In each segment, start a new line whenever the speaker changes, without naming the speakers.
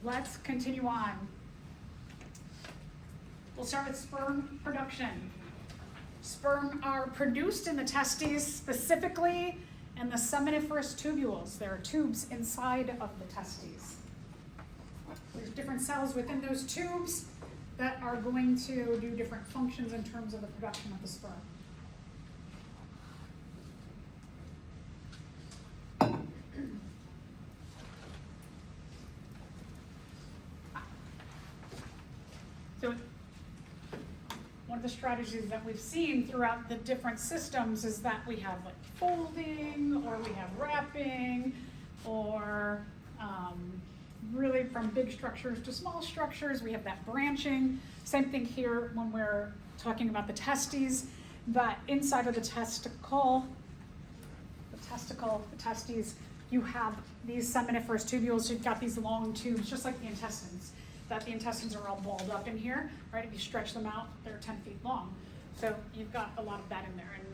let's continue on. We'll start with sperm production. Sperm are produced in the testes, specifically in the seminiferous tubules. There are tubes inside of the testes. There's different cells within those tubes that are going to do different functions in terms of the production of the sperm. So one of the strategies that we've seen throughout the different systems is that we have like folding, or we have wrapping, or really from big structures to small structures, we have that branching. Same thing here when we're talking about the testes, that inside of the testes, you have these seminiferous tubules. You've got these long tubes, just like the intestines, that the intestines are all balled up in here, right? If you stretch them out, they're 10 feet long. So you've got a lot of that in there. And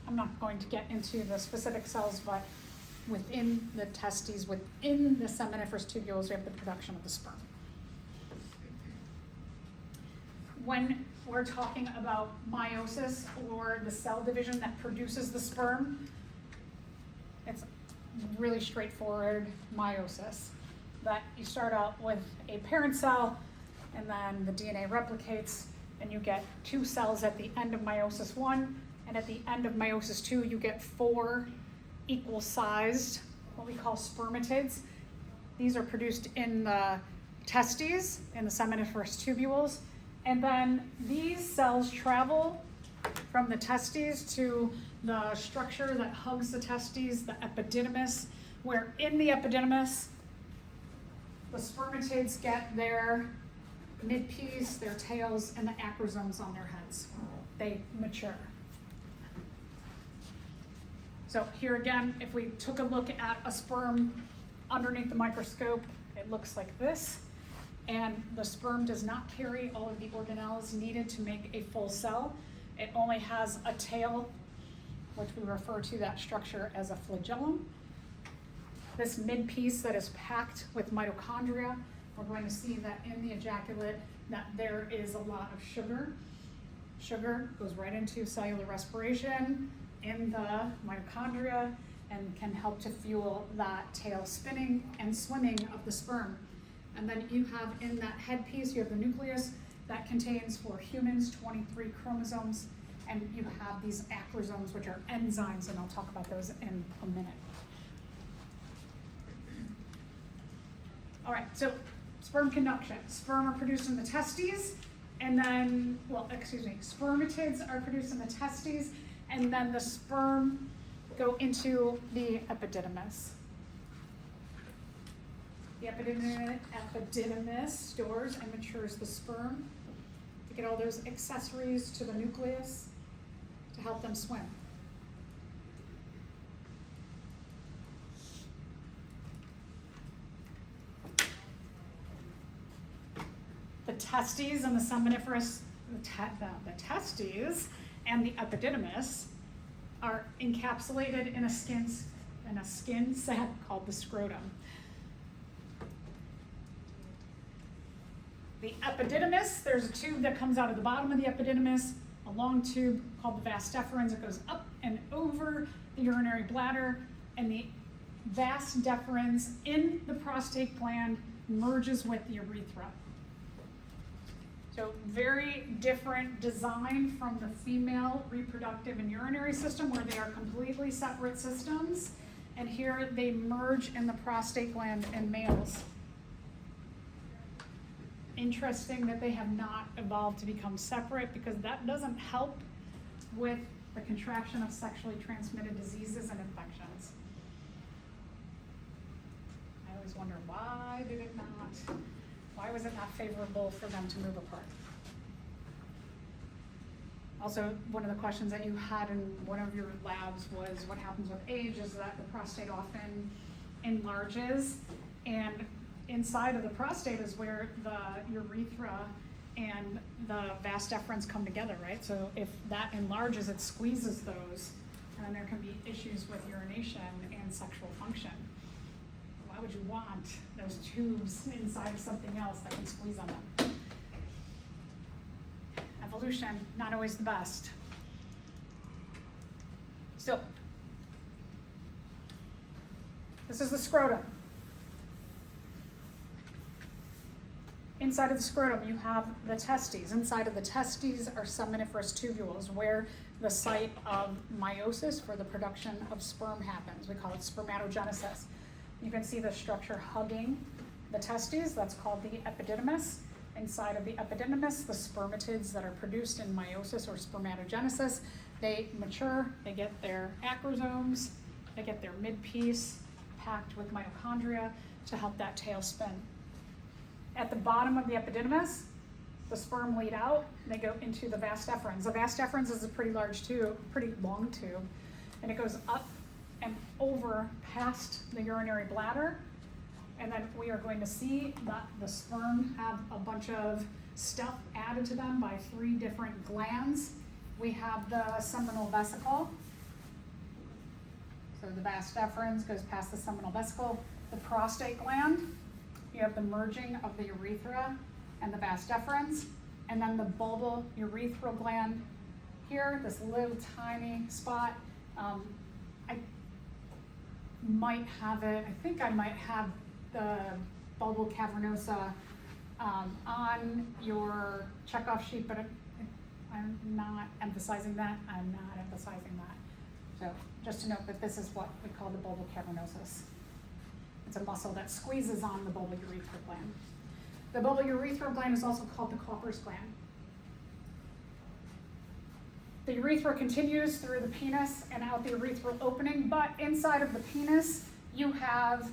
I'm not going to get into the specific cells, but within the testes, within the seminiferous tubules, we have the production of the sperm. When we're talking about meiosis, or the cell division that produces the sperm, it's really straightforward meiosis. That you start out with a parent cell, and then the DNA replicates, and you get 2 cells at the end of meiosis 1, and at the end of meiosis 2, you get 4 equal sized, what we call spermatids. These are produced in the testes, in the seminiferous tubules, and then these cells travel from the testes to the structure that hugs the testes, the epididymis, where in the epididymis, the spermatids get their midpiece, their tails, and the acrosomes on their heads. They mature. So here again, if we took a look at a sperm underneath the microscope, it looks like this. And the sperm does not carry all of the organelles needed to make a full cell. It only has a tail, which we refer to that structure as a flagellum. This mid-piece that is packed with mitochondria, we're going to see that in the ejaculate that there is a lot of sugar. Sugar goes right into cellular respiration in the mitochondria and can help to fuel that tail spinning and swimming of the sperm. And then you have in that headpiece, you have the nucleus that contains, for humans, 23 chromosomes, and you have these acrosomes, which are enzymes, and I'll talk about those in a minute. All right, so sperm conduction. Sperm are produced in the testes, and then, spermatids are produced in the testes, and then the sperm go into the epididymis. The epididymis stores and matures the sperm to get all those accessories to the nucleus to help them swim. The testes and the seminiferous, the testes and the epididymis are encapsulated in a skin sac called the scrotum. The epididymis, there's a tube that comes out of the bottom of the epididymis, a long tube called the vas deferens. It goes up and over the urinary bladder, and the vas deferens in the prostate gland merges with the urethra. So very different design from the female reproductive and urinary system, where they are completely separate systems. And here they merge in the prostate gland in males. Interesting that they have not evolved to become separate, because that doesn't help with the contraction of sexually transmitted diseases and infections. I always wonder, why was it not favorable for them to move apart? Also, one of the questions that you had in one of your labs was what happens with age, is that the prostate often enlarges, and inside of the prostate is where the urethra and the vas deferens come together, right? So if that enlarges, it squeezes those, and then there can be issues with urination and sexual function. Why would you want those tubes inside of something else that can squeeze on them. Evolution, not always the best. So, this is the scrotum. Inside of the scrotum, you have the testes. Inside of the testes are seminiferous tubules, where the site of meiosis for the production of sperm happens. We call it spermatogenesis. You can see the structure hugging the testes. That's called the epididymis. Inside of the epididymis, the spermatids that are produced in meiosis or spermatogenesis, they mature, they get their acrosomes, they get their midpiece packed with mitochondria to help that tail spin. At the bottom of the epididymis, the sperm lead out, they go into the vas deferens. The vas deferens is a pretty large tube, pretty long tube, and it goes up and over past the urinary bladder. And then we are going to see that the sperm have a bunch of stuff added to them by 3 different glands. We have the seminal vesicle. So the vas deferens goes past the seminal vesicle. The prostate gland. You have the merging of the urethra and the vas deferens. And then the bulbal urethral gland here, this little tiny spot. I might have it, I think I might have the bulbal cavernosa on your checkoff sheet, but I'm not emphasizing that. I'm not emphasizing that. So just to note that this is what we call the bulbal cavernosus. It's a muscle that squeezes on the bulbal urethral gland. The bulbal urethral gland is also called the Cowper's gland. The urethra continues through the penis and out the urethral opening, but inside of the penis, you have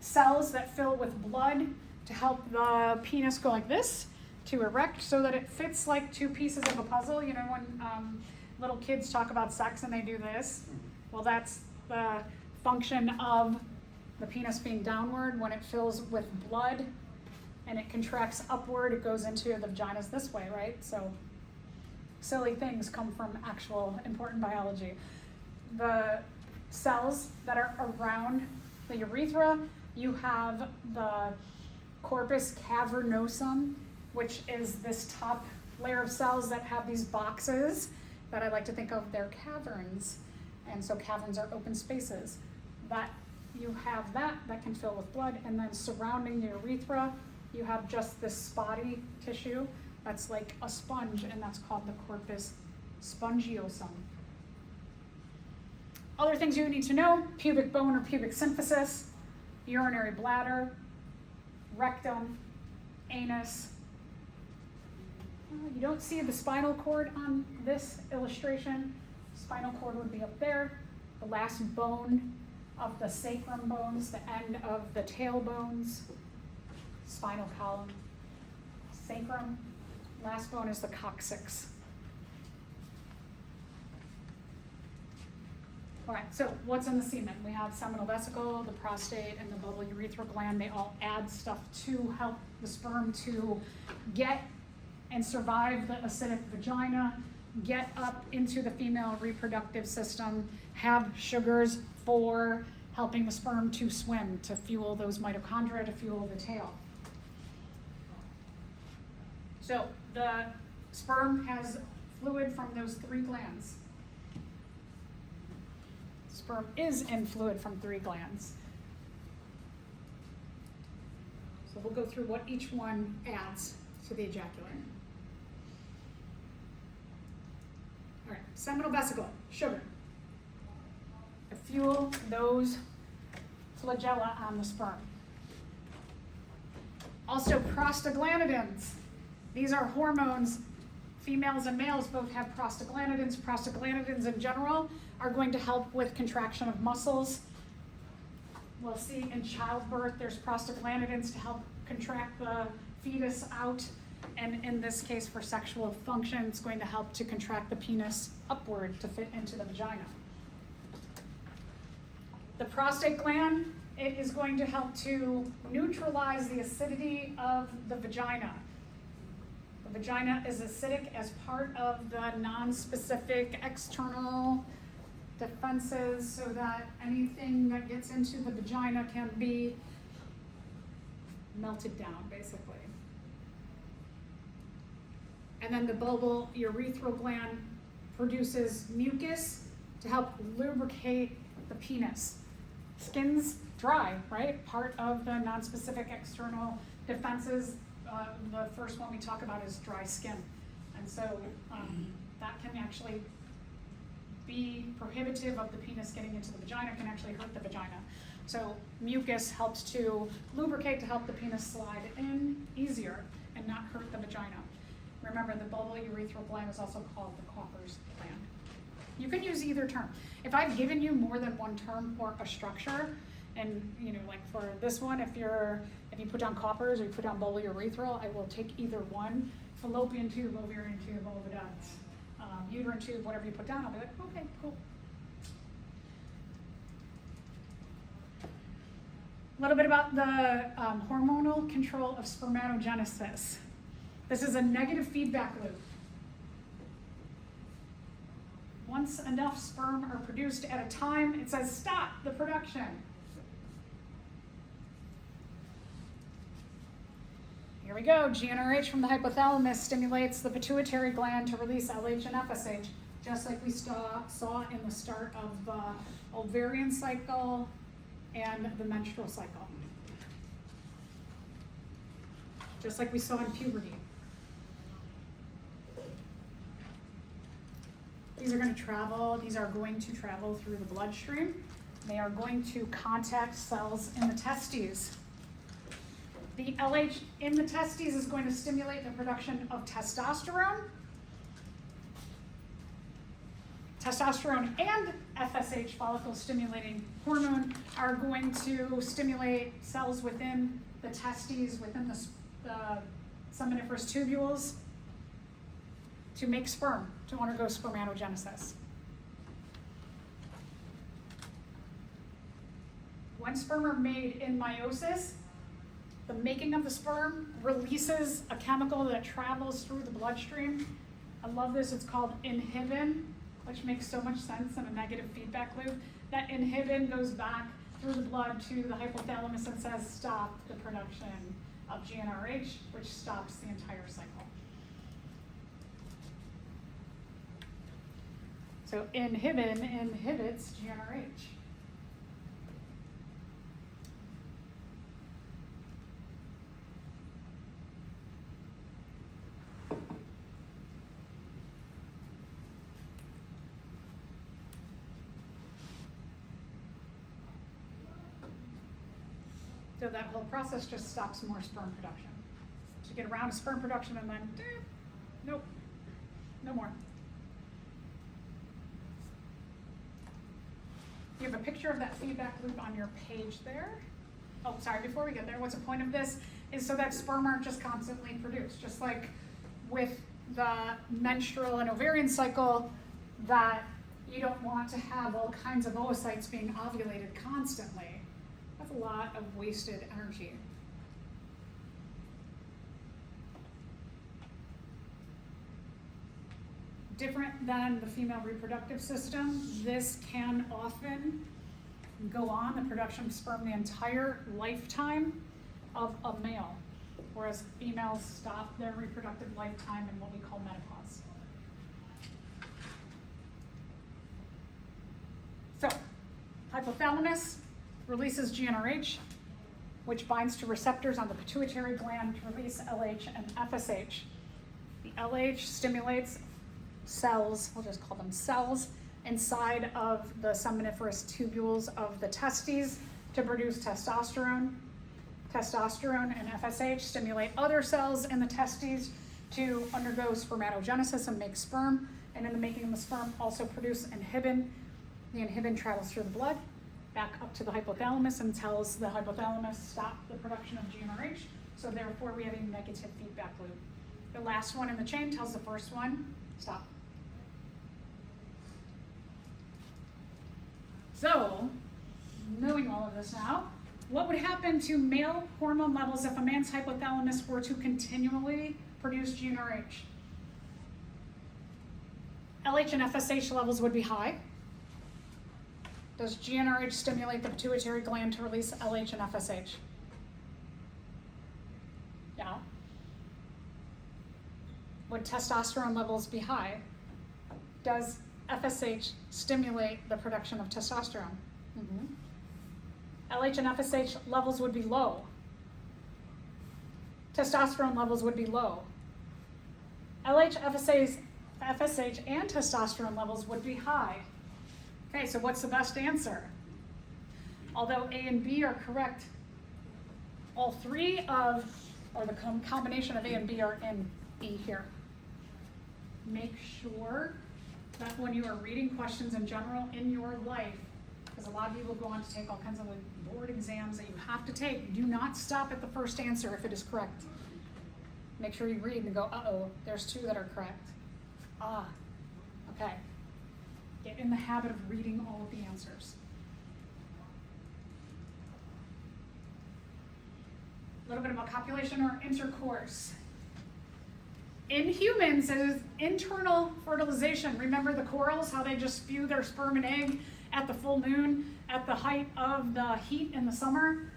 cells that fill with blood to help the penis go like this, to erect so that it fits like 2 pieces of a puzzle. You know when little kids talk about sex and they do this? Well, that's the function of the penis being downward. When it fills with blood and it contracts upward, it goes into the vaginas this way, right? So silly things come from actual important biology. The cells that are around the urethra, you have the corpus cavernosum, which is this top layer of cells that have these boxes that I like to think of, they're caverns. And so caverns are open spaces. That you have that can fill with blood, and then surrounding the urethra, you have just this spotty tissue that's like a sponge, and that's called the corpus spongiosum. Other things you need to know: pubic bone or pubic symphysis, urinary bladder, rectum, anus. You don't see the spinal cord on this illustration. Spinal cord would be up there. The last bone of the sacrum bones, the end of the tailbones, spinal column, sacrum. Last bone is the coccyx. All right, so what's in the semen? We have seminal vesicle, the prostate, and the bulbal urethral gland. They all add stuff to help the sperm to get and survive the acidic vagina, get up into the female reproductive system, have sugars for helping the sperm to swim, to fuel those mitochondria, to fuel the tail. So the sperm has fluid from those 3 glands. Sperm is in fluid from 3 glands. So we'll go through what each one adds to the ejaculate. All right, seminal vesicle, sugar. To fuel those flagella on the sperm. Also prostaglandins. These are hormones. Females and males both have prostaglandins. Prostaglandins in general are going to help with contraction of muscles. We'll see in childbirth there's prostaglandins to help contract the fetus out. And in this case, for sexual function, it's going to help to contract the penis upward to fit into the vagina. The prostate gland, it is going to help to neutralize the acidity of the vagina. The vagina is acidic as part of the non-specific external defenses so that anything that gets into the vagina can be melted down, basically. And then the bulbal urethral gland produces mucus to help lubricate the penis. Skin's dry, right? Part of the non-specific external defenses, the first one we talk about is dry skin. And so that can actually be prohibitive of the penis getting into the vagina, can actually hurt the vagina. So mucus helps to lubricate to help the penis slide in easier and not hurt the vagina. Remember, the bulbal urethral gland is also called the Copper's gland. You can use either term. If I've given you more than one term for a structure, and like for this one, if you put down Coppers or you put down bulbal urethral, I will take either one. Fallopian tube, ovarian tube, oviduct, uterine tube, whatever you put down, I'll be like, okay, cool. A little bit about the hormonal control of spermatogenesis. This is a negative feedback loop. Once enough sperm are produced at a time, it says stop the production. Here we go. GnRH from the hypothalamus stimulates the pituitary gland to release LH and FSH, just like we saw in the start of the ovarian cycle and the menstrual cycle. Just like we saw in puberty. These are going to travel through the bloodstream. They are going to contact cells in the testes. The LH in the testes is going to stimulate the production of testosterone. Testosterone and FSH, follicle stimulating hormone, are going to stimulate cells within the testes, within the seminiferous tubules, to make sperm, to undergo spermatogenesis. When sperm are made in meiosis, the making of the sperm releases a chemical that travels through the bloodstream. I love this, it's called inhibin, which makes so much sense in a negative feedback loop. That inhibin goes back through the blood to the hypothalamus and says stop the production of GnRH, which stops the entire cycle. So inhibin inhibits GnRH. So that whole process just stops more sperm production. To get around to sperm production and then, nope, no more. You have a picture of that feedback loop on your page there. Oh, sorry, before we get there, what's the point of this? Is so that sperm aren't just constantly produced. Just like with the menstrual and ovarian cycle, that you don't want to have all kinds of oocytes being ovulated constantly. That's a lot of wasted energy. Different than the female reproductive system, this can often go on, the production of sperm, the entire lifetime of a male, whereas females stop their reproductive lifetime in what we call menopause. So, hypothalamus releases GnRH, which binds to receptors on the pituitary gland to release LH and FSH. The LH stimulates cells, we'll just call them cells, inside of the seminiferous tubules of the testes to produce testosterone. Testosterone and FSH stimulate other cells in the testes to undergo spermatogenesis and make sperm, and in the making of the sperm also produce inhibin. The inhibin travels through the blood back up to the hypothalamus and tells the hypothalamus stop the production of GnRH, so therefore we have a negative feedback loop. The last one in the chain tells the first one, stop. So, knowing all of this now, what would happen to male hormone levels if a man's hypothalamus were to continually produce GnRH? LH and FSH levels would be high. Does GnRH stimulate the pituitary gland to release LH and FSH? Yeah. Would testosterone levels be high? Does FSH stimulate the production of testosterone? Mm-hmm. LH and FSH levels would be low. Testosterone levels would be low. LH, FSH, and testosterone levels would be high. Okay, so what's the best answer? Although A and B are correct, all three of, or the combination of A and B are in E here. Make sure that when you are reading questions in general in your life, because a lot of you will go on to take all kinds of board exams that you have to take, do not stop at the first answer if it is correct. Make sure you read and go, uh-oh, there's two that are correct. Ah, okay. Get in the habit of reading all of the answers. A little bit about copulation or intercourse. In humans, it is internal fertilization. Remember the corals, how they just spew their sperm and egg at the full moon, at the height of the heat in the summer,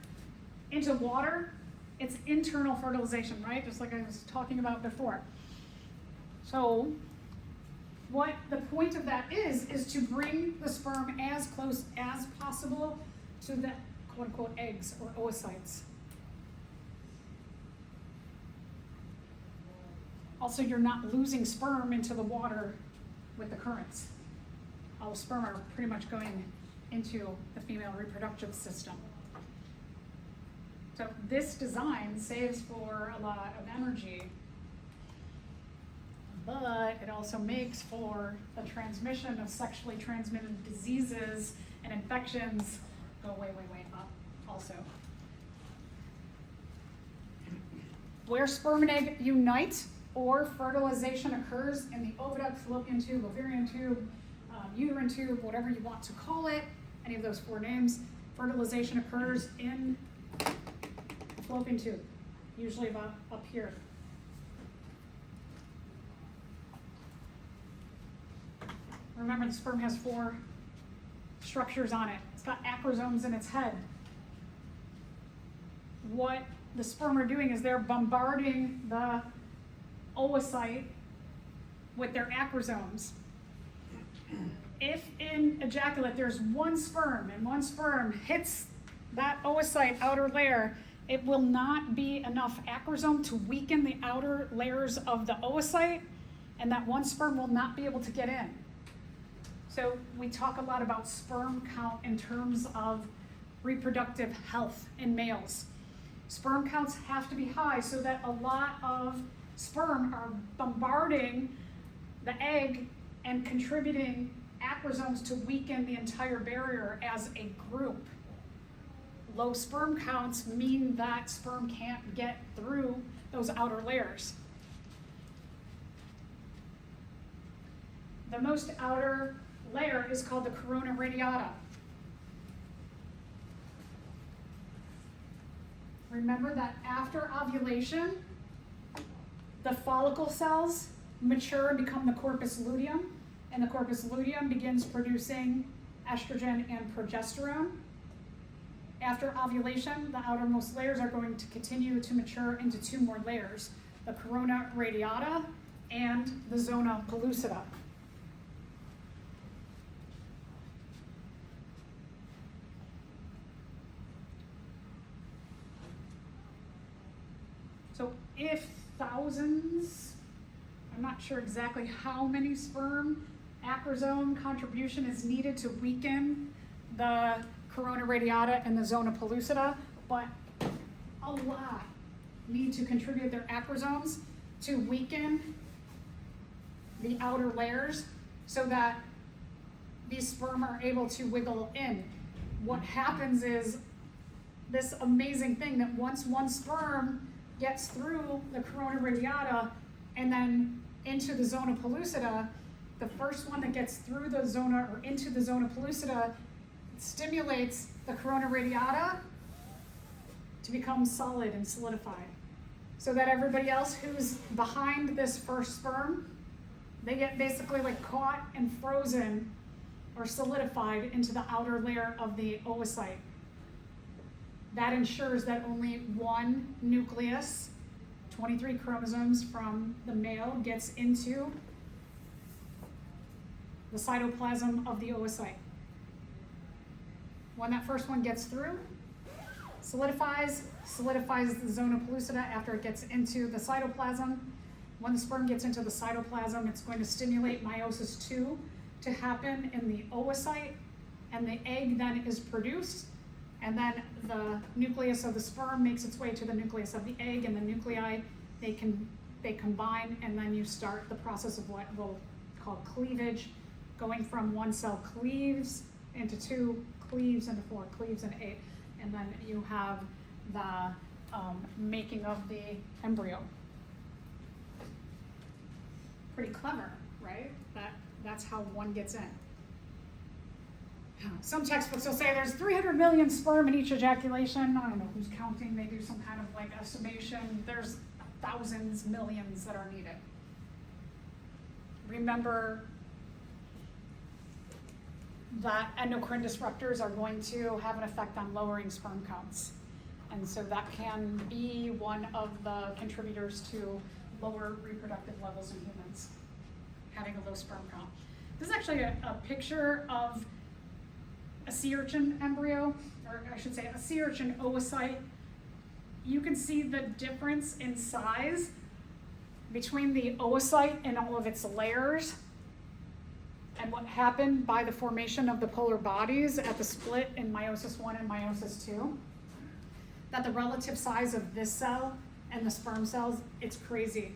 into water? It's internal fertilization, right? Just like I was talking about before. So what the point of that is to bring the sperm as close as possible to the quote-unquote eggs or oocytes. Also, you're not losing sperm into the water with the currents. All the sperm are pretty much going into the female reproductive system. So this design saves for a lot of energy, but it also makes for the transmission of sexually transmitted diseases and infections go way, way, way up also. Where sperm and egg unite or fertilization occurs in the oviduct, fallopian tube, ovarian tube, uterine tube, whatever you want to call it, any of those four names, fertilization occurs in the fallopian tube, usually about up here. Remember, the sperm has four structures on it. It's got acrosomes in its head. What the sperm are doing is they're bombarding the oocyte with their acrosomes. If in ejaculate there's one sperm and one sperm hits that oocyte outer layer, it will not be enough acrosome to weaken the outer layers of the oocyte, and that one sperm will not be able to get in. So we talk a lot about sperm count in terms of reproductive health in males. Sperm counts have to be high so that a lot of sperm are bombarding the egg and contributing acrosomes to weaken the entire barrier as a group. Low sperm counts mean that sperm can't get through those outer layers. The most outer layer is called the corona radiata. Remember that after ovulation, the follicle cells mature and become the corpus luteum, and the corpus luteum begins producing estrogen and progesterone. After ovulation, the outermost layers are going to continue to mature into two more layers, the corona radiata and the zona pellucida. So if thousands, I'm not sure exactly how many sperm acrosome contribution is needed to weaken the corona radiata and the zona pellucida, but a lot need to contribute their acrosomes to weaken the outer layers so that these sperm are able to wiggle in. What happens is this amazing thing that once one sperm gets through the corona radiata and then into the zona pellucida, the first one that gets through the zona or into the zona pellucida stimulates the corona radiata to become solid and solidified. So that everybody else who's behind this first sperm, they get basically like caught and frozen or solidified into the outer layer of the oocyte. That ensures that only one nucleus 23 chromosomes from the male gets into the cytoplasm of the oocyte. When that first one gets through, solidifies the zona pellucida after it gets into the cytoplasm. When the sperm gets into the cytoplasm, it's going to stimulate meiosis II to happen in the oocyte, and the egg then is produced, and then the nucleus of the sperm makes its way to the nucleus of the egg, and the nuclei, they combine, and then you start the process of what we'll call cleavage, going from one cell cleaves into two, cleaves into four, cleaves into eight, and then you have the making of the embryo. Pretty clever, right? That's how one gets in. Some textbooks will say there's 300 million sperm in each ejaculation. I don't know who's counting. They do some kind of like estimation. There's thousands, millions that are needed. Remember that endocrine disruptors are going to have an effect on lowering sperm counts. And so that can be one of the contributors to lower reproductive levels in humans, having a low sperm count. This is actually a picture of a sea urchin embryo, or I should say a sea urchin oocyte. You can see the difference in size between the oocyte and all of its layers and what happened by the formation of the polar bodies at the split in meiosis I and meiosis II. That the relative size of this cell and the sperm cells, it's crazy.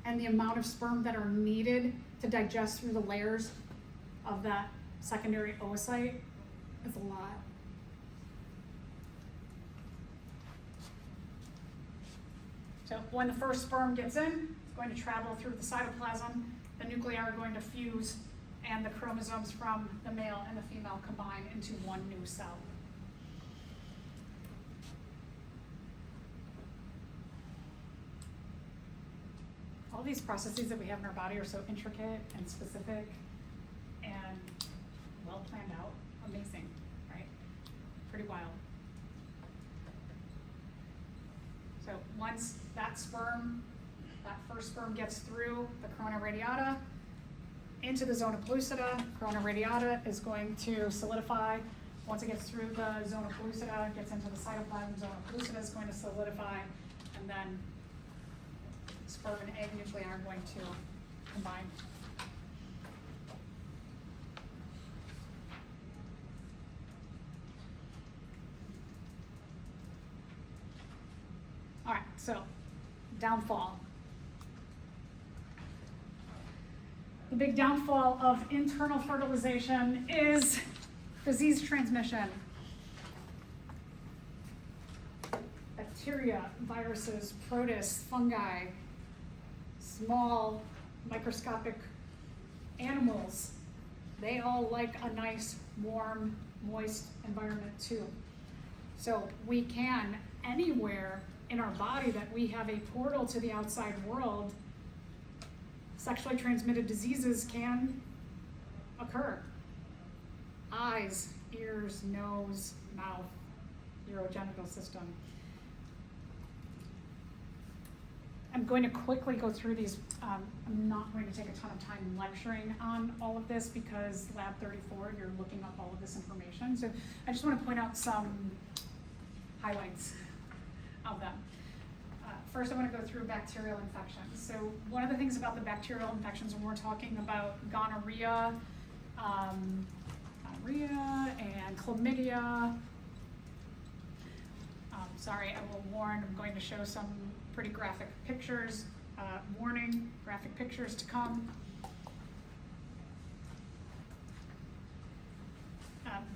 And the amount of sperm that are needed to digest through the layers of that secondary oocyte is a lot. So when the first sperm gets in, it's going to travel through the cytoplasm, the nuclei are going to fuse, and the chromosomes from the male and the female combine into one new cell. All these processes that we have in our body are so intricate and specific and well planned out. Amazing, right? Pretty wild. So once that first sperm gets through the corona radiata into the zona pellucida, corona radiata is going to solidify. Once it gets through the zona pellucida, it gets into the cytoplasm, zona pellucida is going to solidify, and then sperm and egg nuclei are going to combine. All right, so downfall. The big downfall of internal fertilization is disease transmission. Bacteria, viruses, protists, fungi, small microscopic animals, they all like a nice, warm, moist environment too. So we can, anywhere in our body that we have a portal to the outside world, sexually transmitted diseases can occur. Eyes, ears, nose, mouth, urogenital system. I'm going to quickly go through these. I'm not going to take a ton of time lecturing on all of this because Lab 34, you're looking up all of this information. So I just want to point out some highlights of them. First, I want to go through bacterial infections. So one of the things about the bacterial infections when we're talking about gonorrhea and chlamydia, sorry, I will warn, I'm going to show some pretty graphic pictures. Warning, graphic pictures to come.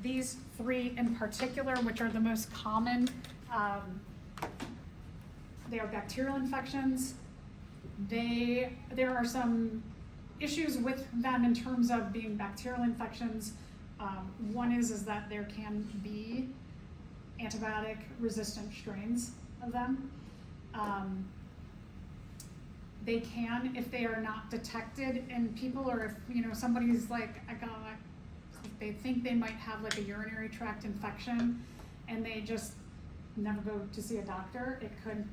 These three in particular, which are the most common, they are bacterial infections. There are some issues with them in terms of being bacterial infections. One is that there can be antibiotic resistant strains of them. They can, if they are not detected in people, or if somebody's like, they think they might have like a urinary tract infection, and they just never go to see a doctor, it can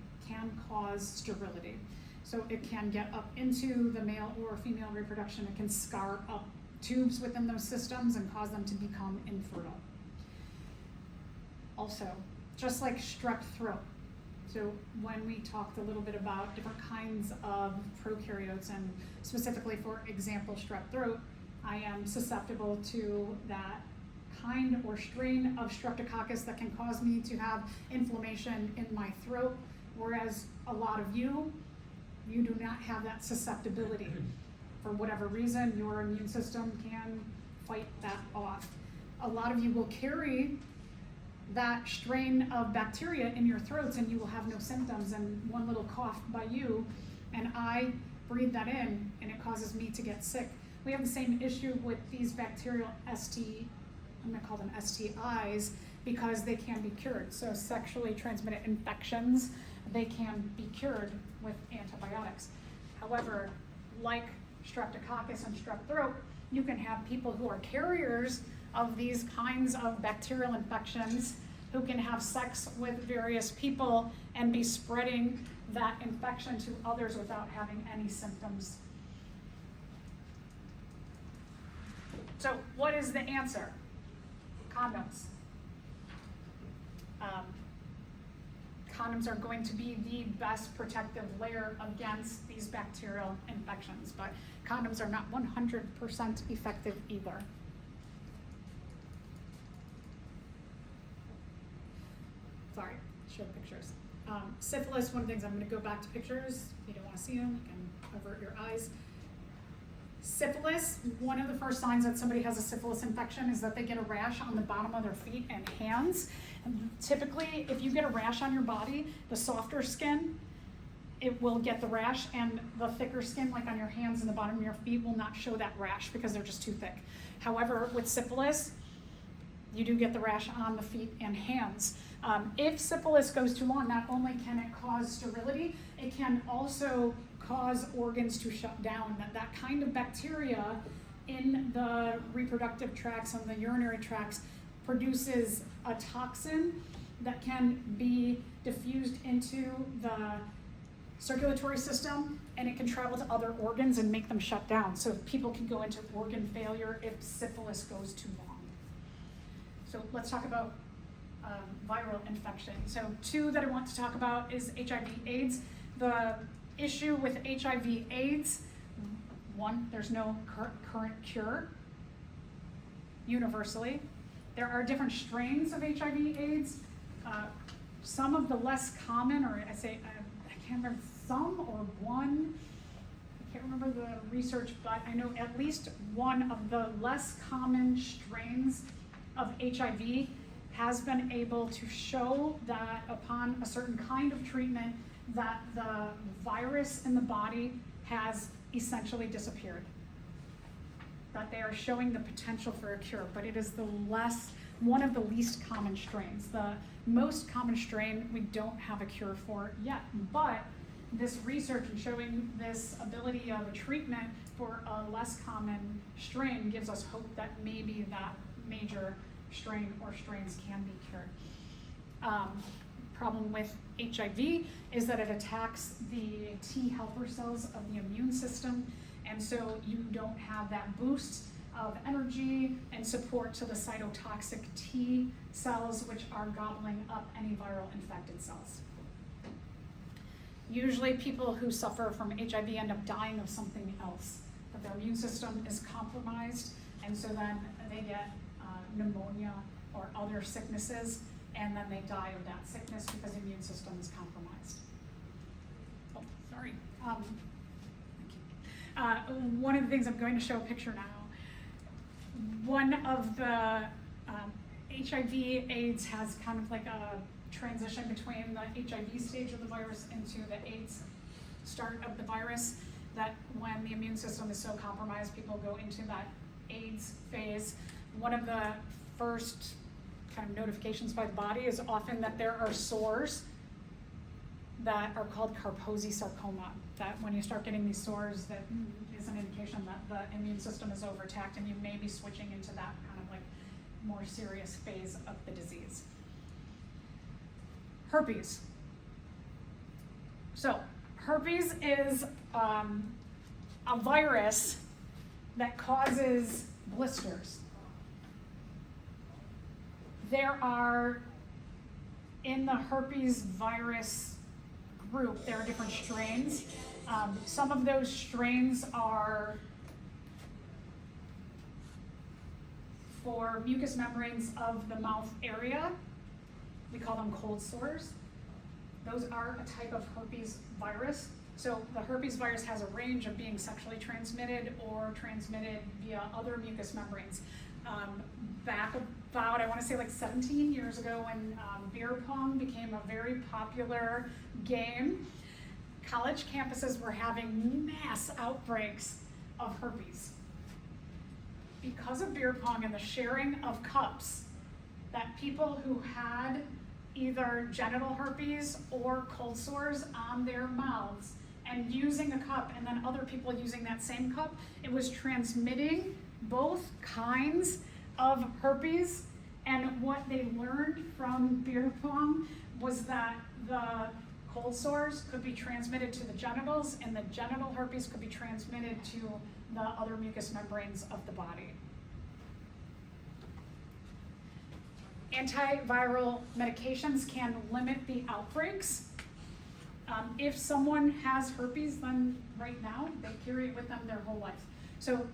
cause sterility. So it can get up into the male or female reproduction. It can scar up tubes within those systems and cause them to become infertile. Also, just like strep throat. So when we talked a little bit about different kinds of prokaryotes, and specifically, for example, strep throat, I am susceptible to that kind or strain of streptococcus that can cause me to have inflammation in my throat, whereas a lot of you do not have that susceptibility. For whatever reason, your immune system can fight that off. A lot of you will carry that strain of bacteria in your throats and you will have no symptoms, and one little cough by you and I breathe that in and it causes me to get sick. We have the same issue with these bacterial I'm gonna call them STIs, because they can be cured. So sexually transmitted infections, they can be cured with antibiotics. However, like streptococcus and strep throat, you can have people who are carriers of these kinds of bacterial infections who can have sex with various people and be spreading that infection to others without having any symptoms. So what is the answer? Condoms. Condoms are going to be the best protective layer against these bacterial infections, but condoms are not 100% effective either. Sorry, show pictures. Syphilis, one of the things, I'm going to go back to pictures. If you don't want to see them, you can avert your eyes. Syphilis, one of the first signs that somebody has a syphilis infection is that they get a rash on the bottom of their feet and hands. And typically, if you get a rash on your body, the softer skin, it will get the rash, and the thicker skin, like on your hands and the bottom of your feet, will not show that rash because they're just too thick. However, with syphilis, you do get the rash on the feet and hands. If syphilis goes too long, not only can it cause sterility, it can also cause organs to shut down. That kind of bacteria in the reproductive tracts and the urinary tracts produces a toxin that can be diffused into the circulatory system, and it can travel to other organs and make them shut down. So people can go into organ failure if syphilis goes too long. So let's talk about viral infection. So two that I want to talk about is HIV/AIDS. The issue with HIV/AIDS, one, there's no current cure universally. There are different strains of HIV/AIDS. Some of the less common, or I can't remember, some or one, I can't remember the research, but I know at least one of the less common strains of HIV has been able to show that upon a certain kind of treatment that the virus in the body has essentially disappeared. That they are showing the potential for a cure, but it is one of the least common strains. The most common strain we don't have a cure for yet, but this research and showing this ability of a treatment for a less common strain gives us hope that maybe that major strain or strains can be cured. Problem with HIV is that it attacks the T helper cells of the immune system, and so you don't have that boost of energy and support to the cytotoxic T cells, which are gobbling up any viral infected cells. Usually people who suffer from HIV end up dying of something else, but their immune system is compromised, and so then they get pneumonia or other sicknesses, and then they die of that sickness because the immune system is compromised. Oh, sorry. Thank you. One of the things, I'm going to show a picture now. One of the HIV/AIDS has kind of like a transition between the HIV stage of the virus into the AIDS start of the virus, that when the immune system is so compromised, people go into that AIDS phase. One of the first kind of notifications by the body is often that there are sores that are called Kaposi sarcoma, that when you start getting these sores, that is an indication that the immune system is overattacked and you may be switching into that kind of like more serious phase of the disease. herpes. So herpes is a virus that causes blisters. There are, in the herpes virus group, there are different strains. Some of those strains are for mucous membranes of the mouth area. We call them cold sores. Those are a type of herpes virus. So the herpes virus has a range of being sexually transmitted or transmitted via other mucous membranes. Back about, I want to say like 17 years ago, when beer pong became a very popular game, college campuses were having mass outbreaks of herpes. Because of beer pong and the sharing of cups, that people who had either genital herpes or cold sores on their mouths and using a cup, and then other people using that same cup, it was transmitting both kinds of herpes. And what they learned from beer pong was that the cold sores could be transmitted to the genitals, and the genital herpes could be transmitted to the other mucous membranes of the body. Antiviral medications can limit the outbreaks. If someone has herpes, then right now they carry it with them their whole life. So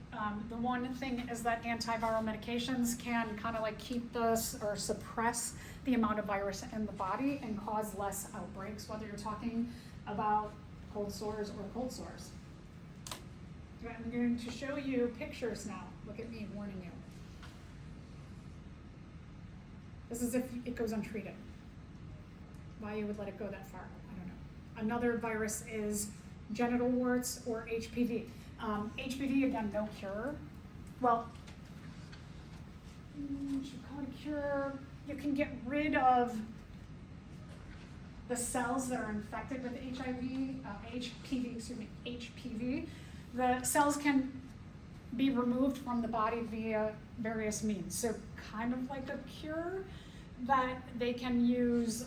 the one thing is that antiviral medications can kind of like keep this or suppress the amount of virus in the body and cause less outbreaks, whether you're talking about cold sores or cold sores. I'm going to show you pictures now. Look at me warning you. This is if it goes untreated. Why you would let it go that far, I don't know. Another virus is genital warts or HPV. HPV, again, no cure. Well, you should call it a cure. You can get rid of the cells that are infected with HPV. The cells can be removed from the body via various means. So kind of like a cure, that they can use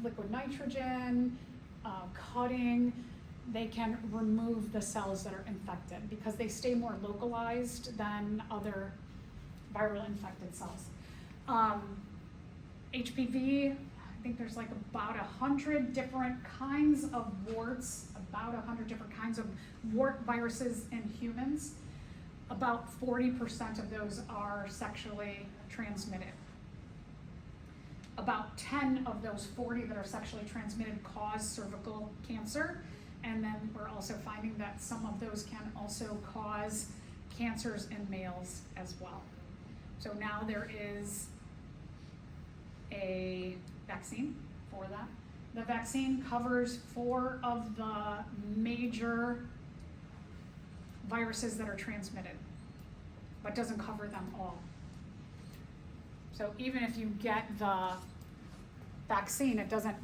liquid nitrogen, cutting. They can remove the cells that are infected because they stay more localized than other viral infected cells. HPV, I think there's like about 100 different kinds of warts, about 100 different kinds of wart viruses in humans. About 40% of those are sexually transmitted. About 10 of those 40 that are sexually transmitted cause cervical cancer. And then we're also finding that some of those can also cause cancers in males as well. So now there is a vaccine for that. The vaccine covers 4 of the major viruses that are transmitted, but doesn't cover them all. So even if you get the vaccine, it doesn't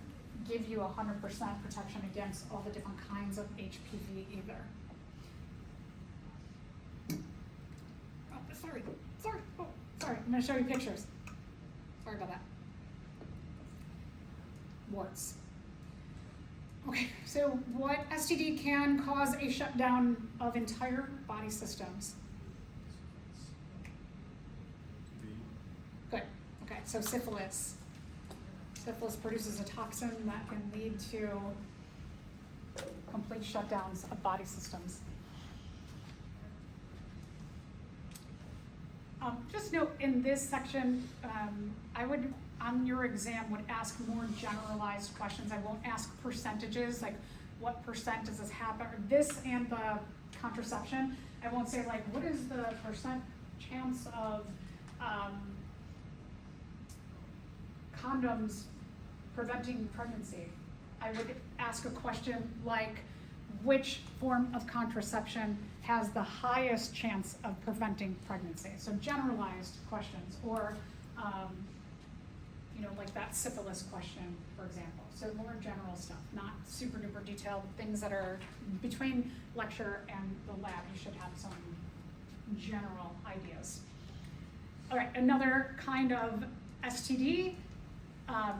give you 100% protection against all the different kinds of HPV either. Oh, sorry, I'm gonna show you pictures. Sorry about that. Warts. Okay, so what STD can cause a shutdown of entire body systems? Good, okay, so syphilis. Syphilis produces a toxin that can lead to complete shutdowns of body systems. Just note in this section, I would, on your exam, would ask more generalized questions. I won't ask percentages, like what percent does this happen, or this and the contraception. I won't say like, what is the percent chance of condoms preventing pregnancy? I would ask a question like, which form of contraception has the highest chance of preventing pregnancy? So generalized questions, or like that syphilis question, for example. So more general stuff, not super duper detailed things that are between lecture and the lab. You should have some general ideas. All right, another kind of STD. I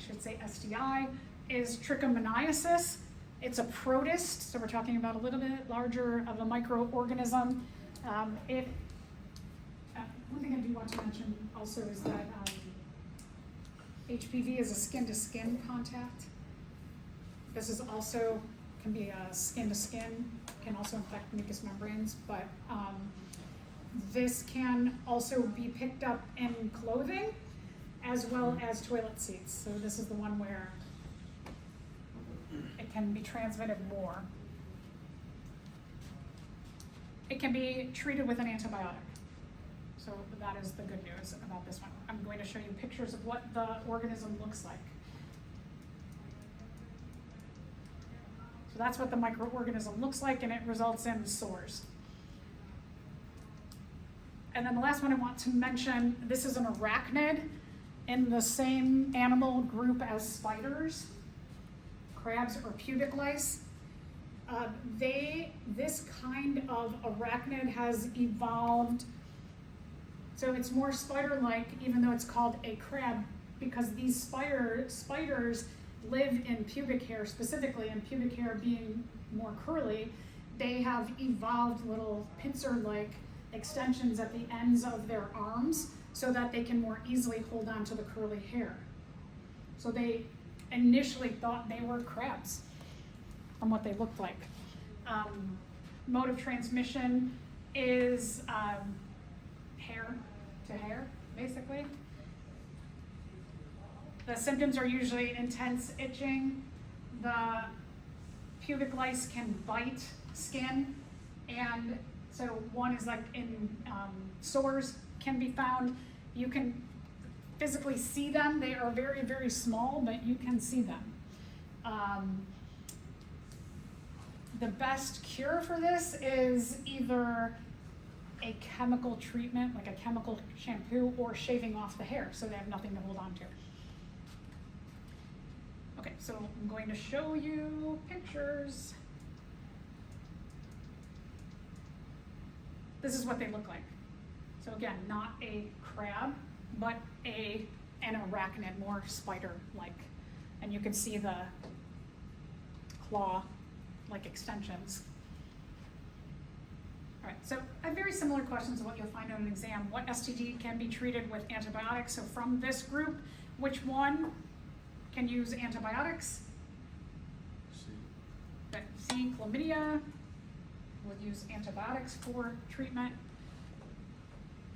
should say STI, is trichomoniasis. It's a protist, so we're talking about a little bit larger of a microorganism. One thing I do want to mention also is that HPV is a skin-to-skin contact. This is also, can be a skin-to-skin, can also infect mucous membranes, but this can also be picked up in clothing as well as toilet seats. So this is the one where it can be transmitted more. It can be treated with an antibiotic. So that is the good news about this one. I'm going to show you pictures of what the organism looks like. So that's what the microorganism looks like, and it results in sores. And then the last one I want to mention, this is an arachnid in the same animal group as spiders, crabs, or pubic lice. This kind of arachnid has evolved, so it's more spider-like, even though it's called a crab, because these spiders live in pubic hair specifically, and pubic hair being more curly, they have evolved little pincer-like extensions at the ends of their arms so that they can more easily hold on to the curly hair. So they initially thought they were crabs from what they looked like. Mode of transmission is hair to hair, basically. The symptoms are usually intense itching. The pubic lice can bite skin, and so one is like in sores can be found. You can physically see them. They are very, very small, but you can see them. The best cure for this is either a chemical treatment, like a chemical shampoo, or shaving off the hair so they have nothing to hold on to. Okay, so I'm going to show you pictures. This is what they look like. So again, not a crab, but an arachnid, more spider-like. And you can see the claw-like extensions. All right, so I have very similar questions to what you'll find on an exam. What STD can be treated with antibiotics? So from this group, which one can use antibiotics? C, chlamydia, would use antibiotics for treatment.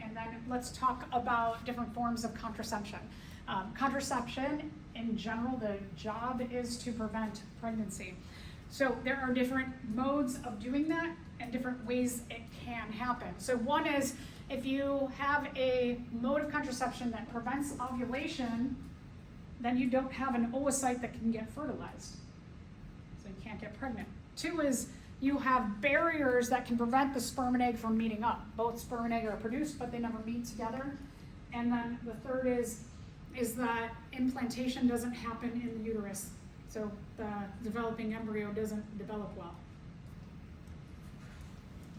And then let's talk about different forms of contraception. Contraception, in general, the job is to prevent pregnancy. So there are different modes of doing that and different ways it can happen. So one is, if you have a mode of contraception that prevents ovulation, then you don't have an oocyte that can get fertilized. So you can't get pregnant. Two is, you have barriers that can prevent the sperm and egg from meeting up. Both sperm and egg are produced, but they never meet together. And then the third is that implantation doesn't happen in the uterus. So the developing embryo doesn't develop well.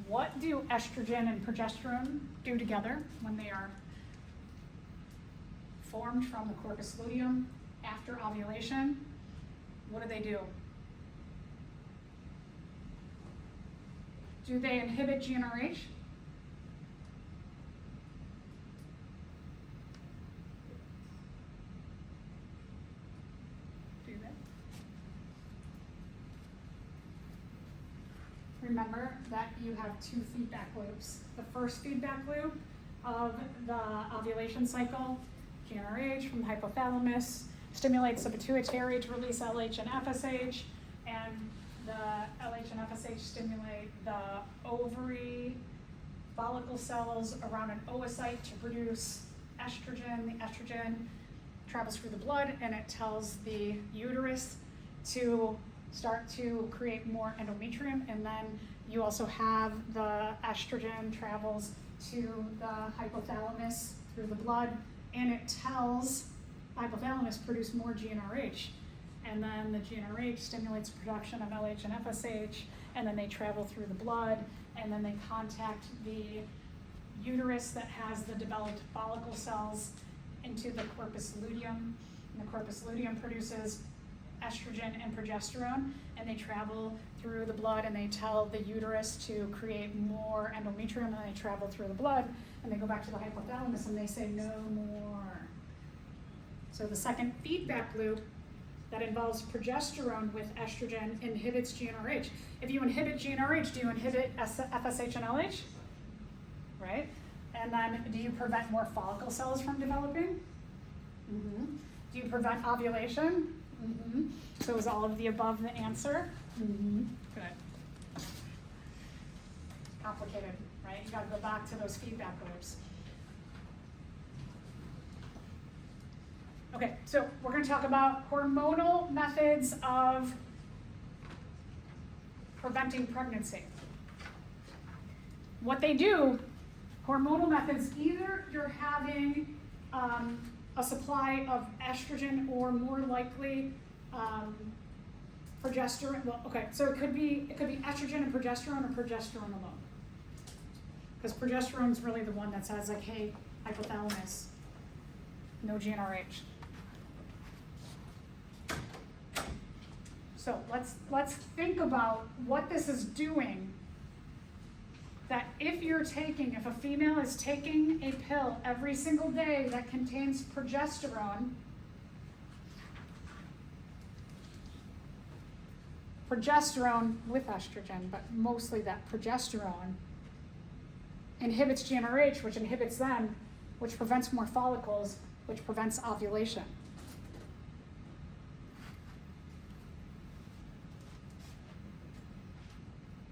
What do estrogen and progesterone do together when they are formed from the corpus luteum after ovulation? What do? Do they inhibit GnRH? Do they? Remember that you have two feedback loops. The first feedback loop of the ovulation cycle, GnRH from the hypothalamus, stimulates the pituitary to release LH and FSH, and the LH and FSH stimulate the ovary follicle cells around an oocyte to produce estrogen. The estrogen travels through the blood, and it tells the uterus to start to create more endometrium, and then you also have the estrogen travels to the hypothalamus through the blood, and it tells the hypothalamus produce more GnRH. And then the GnRH stimulates production of LH and FSH, and then they travel through the blood, and then they contact the uterus that has the developed follicle cells into the corpus luteum, And the corpus luteum produces estrogen and progesterone, and they travel through the blood and they tell the uterus to create more endometrium, and they travel through the blood and they go back to the hypothalamus and they say no more. So the second feedback loop that involves progesterone with estrogen inhibits GnRH. If you inhibit GnRH, do you inhibit FSH and LH? Right? And then do you prevent more follicle cells from developing? Mm-hmm. Do you prevent ovulation? Mm-hmm. So is all of the above the answer? Mm-hmm. Good. Complicated, right? You gotta go back to those feedback loops. Okay, so we're gonna talk about hormonal methods of preventing pregnancy. What they do, hormonal methods, either you're having a supply of estrogen or more likely progesterone. Well, okay, so it could be estrogen and progesterone or progesterone alone. Because progesterone is really the one that says like, hey, hypothalamus, no GnRH. So let's think about what this is doing. That if a female is taking a pill every single day that contains progesterone with estrogen, but mostly that progesterone inhibits GnRH, which inhibits them, which prevents more follicles, which prevents ovulation.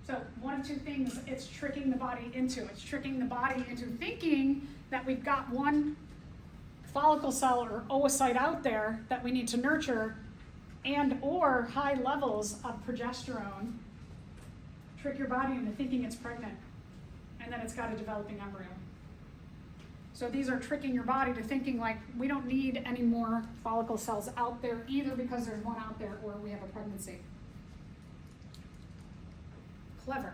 So one of two things it's tricking the body into. It's tricking the body into thinking that we've got one follicle cell or oocyte out there that we need to nurture, and or high levels of progesterone trick your body into thinking it's pregnant and that it's got a developing embryo. So these are tricking your body to thinking like we don't need any more follicle cells out there either because there's one out there or we have a pregnancy. Clever.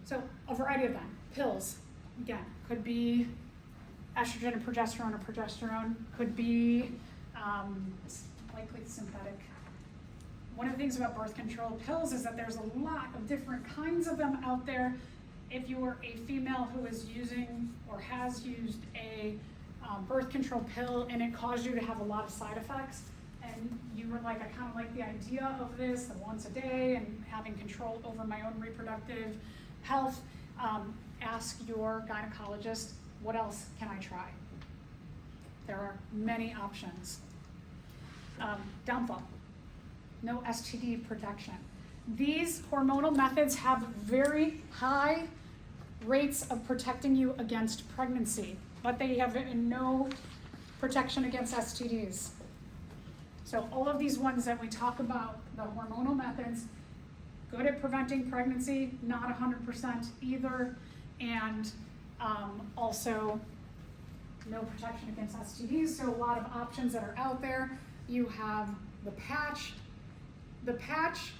So a variety of them. Pills, again, could be estrogen and progesterone, or progesterone, could be likely synthetic. One of the things about birth control pills is that there's a lot of different kinds of them out there. If you are a female who is using or has used a birth control pill and it caused you to have a lot of side effects, and you were like, I kind of like the idea of this, the once a day, and having control over my own reproductive health, ask your gynecologist, what else can I try? There are many options. Downfall, no STD protection. These hormonal methods have very high rates of protecting you against pregnancy, but they have no protection against STDs. So all of these ones that we talk about, the hormonal methods, good at preventing pregnancy, not 100% either, and also no protection against STDs. So a lot of options that are out there. You have the patch. The patch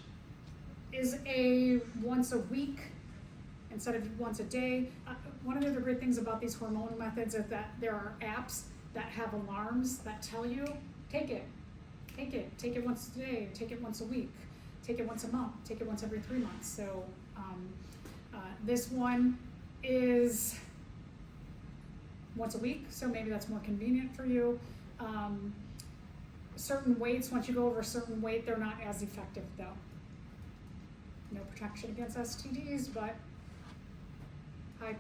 is a once a week instead of once a day. One of the other great things about these hormonal methods is that there are apps that have alarms that tell you, take it once a day, take it once a week, take it once a month, take it once every 3 months. So this one is once a week, so maybe that's more convenient for you. Certain weights, once you go over a certain weight, they're not as effective though. No protection against STDs, but high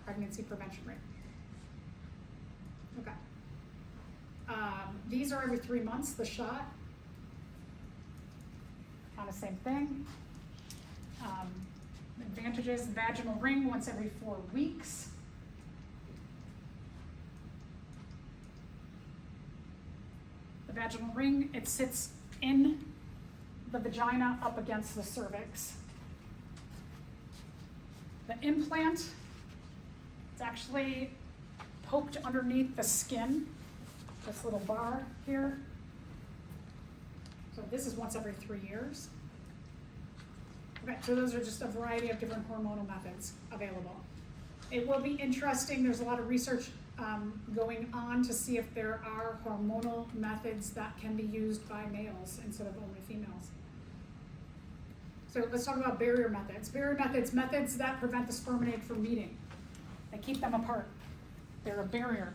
pregnancy prevention rate. Okay. These are every 3 months, the shot. Kind of same thing. Advantages, vaginal ring once every 4 weeks. The vaginal ring, it sits in the vagina up against the cervix. The implant, it's actually poked underneath the skin, this little bar here. So this is once every 3 years. Okay, so those are just a variety of different hormonal methods available. It will be interesting, there's a lot of research going on to see if there are hormonal methods that can be used by males instead of only females. So let's talk about barrier methods. Barrier methods, methods that prevent the sperm and egg from meeting. They keep them apart. They're a barrier.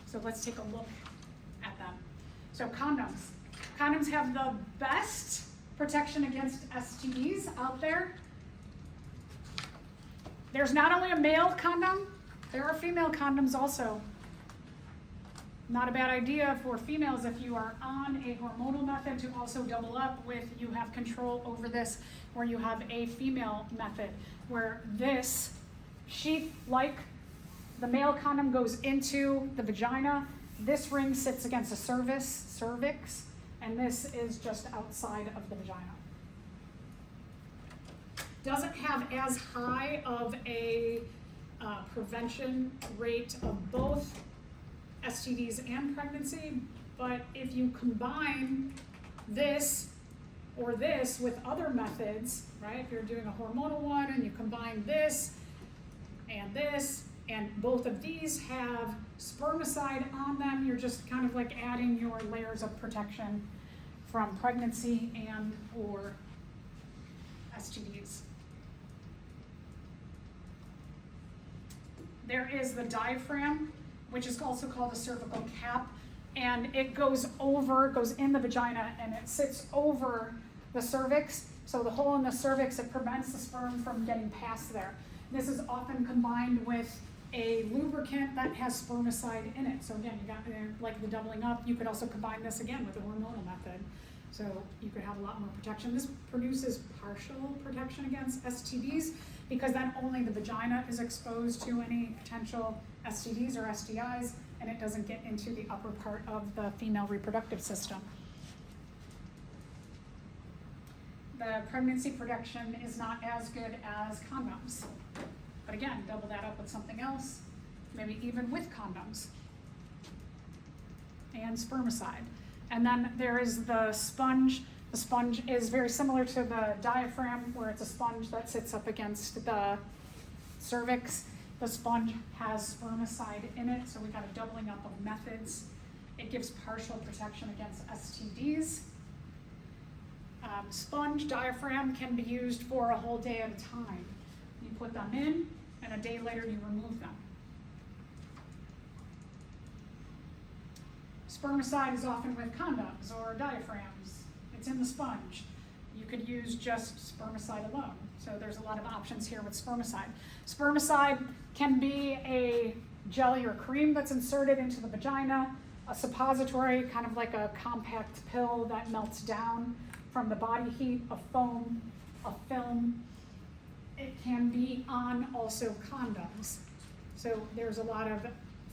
So let's take a look at them. So condoms. Condoms have the best protection against STDs out there. There's not only a male condom, there are female condoms also. Not a bad idea for females if you are on a hormonal method to also double up with you have control over this, where you have a female method where this sheath, like the male condom, goes into the vagina. This ring sits against the cervix, and this is just outside of the vagina. Doesn't have as high of a prevention rate of both STDs and pregnancy, but if you combine this or this with other methods, right? If you're doing a hormonal one and you combine this, and both of these have spermicide on them, you're just kind of like adding your layers of protection from pregnancy and or STDs. There is the diaphragm, which is also called the cervical cap, and it goes in the vagina, and it sits over the cervix. So the hole in the cervix, it prevents the sperm from getting past there. This is often combined with a lubricant that has spermicide in it. So again, you got like the doubling up. You could also combine this again with a hormonal method. So you could have a lot more protection. This produces partial protection against STDs because then only the vagina is exposed to any potential STDs or STIs, and it doesn't get into the upper part of the female reproductive system. The pregnancy protection is not as good as condoms. But again, double that up with something else, maybe even with condoms and spermicide. And then there is the sponge. The sponge is very similar to the diaphragm, where it's a sponge that sits up against the cervix. The sponge has spermicide in it, so we got a doubling up of methods. It gives partial protection against STDs. Sponge diaphragm can be used for a whole day at a time. You put them in, and a day later you remove them. Spermicide is often with condoms or diaphragms. It's in the sponge. You could use just spermicide alone. So there's a lot of options here with spermicide. Spermicide can be a jelly or cream that's inserted into the vagina, a suppository, kind of like a compact pill that melts down from the body heat, a foam, a film. It can be on also condoms. So there's a lot of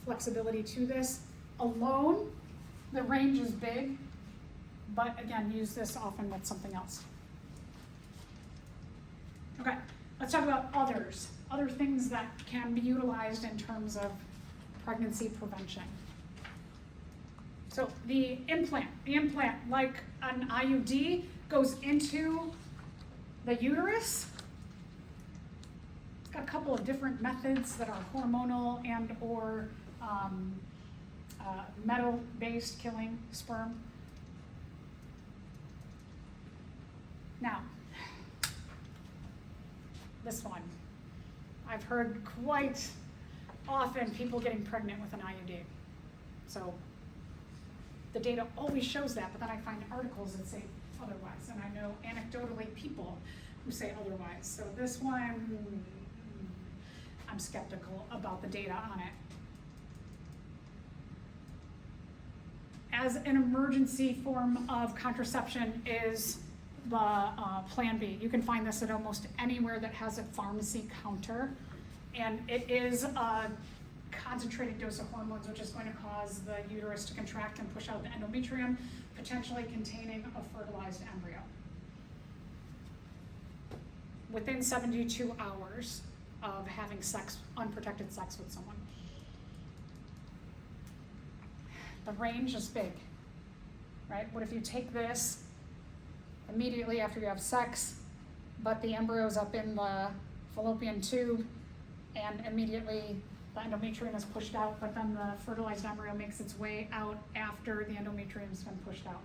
flexibility to this. Alone, the range is big, but again, use this often with something else. Okay, let's talk about other things that can be utilized in terms of pregnancy prevention. So the implant, like an IUD, goes into the uterus. It's got a couple of different methods that are hormonal and or metal-based, killing sperm. Now, this one. I've heard quite often people getting pregnant with an IUD. So the data always shows that, but then I find articles that say otherwise, and I know anecdotally people who say otherwise. So this one, I'm skeptical about the data on it. As an emergency form of contraception is the Plan B. You can find this at almost anywhere that has a pharmacy counter, and it is a concentrated dose of hormones, which is going to cause the uterus to contract and push out the endometrium, potentially containing a fertilized embryo. Within 72 hours of having sex, unprotected sex with someone. The range is big, right? What if you take this immediately after you have sex, but the embryo's up in the fallopian tube, and immediately the endometrium is pushed out, but then the fertilized embryo makes its way out after the endometrium's been pushed out.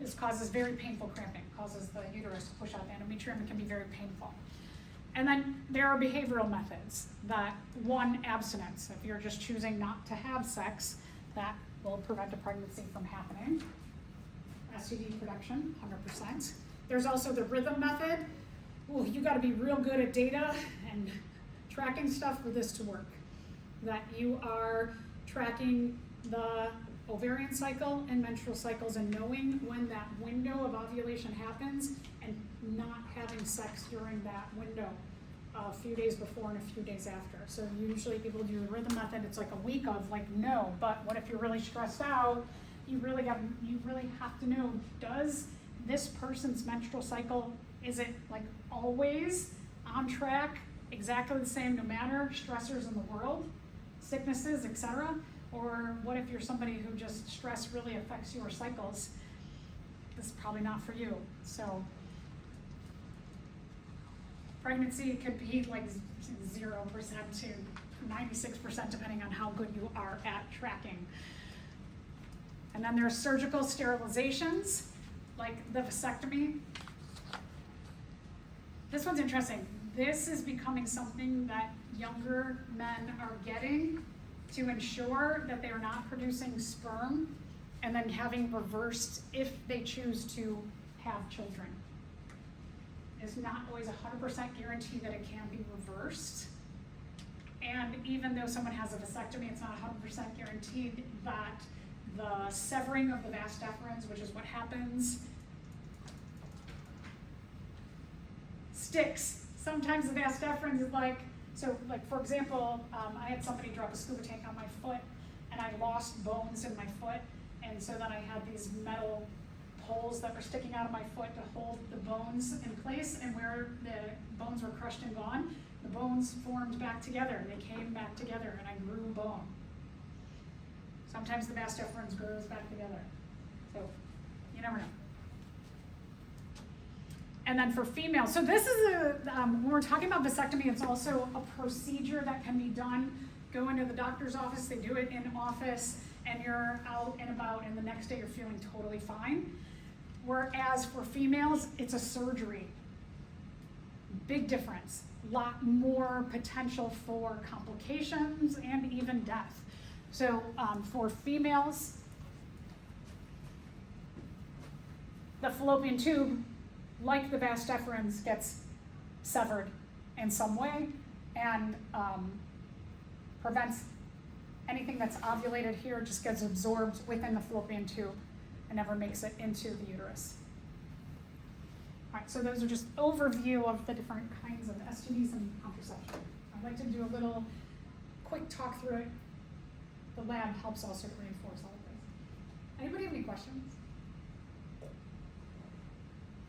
This causes very painful cramping, causes the uterus to push out the endometrium. It can be very painful. And then there are behavioral methods that, one, abstinence. If you're just choosing not to have sex, that will prevent a pregnancy from happening. STD protection, 100%. There's also the rhythm method. Ooh, you gotta be real good at data and tracking stuff for this to work. That you are tracking the ovarian cycle and menstrual cycles and knowing when that window of ovulation happens and not having sex during that window a few days before and a few days after. So usually people do the rhythm method, it's like a week of like no, but what if you're really stressed out? You really have to know, does this person's menstrual cycle, is it like always on track, exactly the same no matter stressors in the world, sicknesses, etc.? Or what if you're somebody who just stress really affects your cycles? This is probably not for you. So pregnancy could be like 0% to 96% depending on how good you are at tracking. And then there's surgical sterilizations, like the vasectomy. This one's interesting. This is becoming something that younger men are getting to ensure that they are not producing sperm and then having reversed if they choose to have children. It's not always 100% guaranteed that it can be reversed. And even though someone has a vasectomy, it's not 100% guaranteed that the severing of the vas deferens, which is what happens, sticks. Sometimes the vas deferens is like, so like for example, I had somebody drop a scuba tank on my foot and I lost bones in my foot, and so then I had these metal poles that were sticking out of my foot to hold the bones in place, and where the bones were crushed and gone, the bones formed back together and they came back together and I grew bone. Sometimes the vas deferens grows back together. So you never know. And then for females, so this is when we're talking about vasectomy, it's also a procedure that can be done. Go into the doctor's office, they do it in office, and you're out and about, and the next day you're feeling totally fine. Whereas for females, it's a surgery. Big difference. Lot more potential for complications and even death. So for females, the fallopian tube, like the vas deferens, gets severed in some way and prevents anything that's ovulated here, just gets absorbed within the fallopian tube and never makes it into the uterus. All right, so those are just overview of the different kinds of STDs and contraception. I'd like to do a little quick talk through it. The lab helps also to reinforce all of this. Anybody have any questions?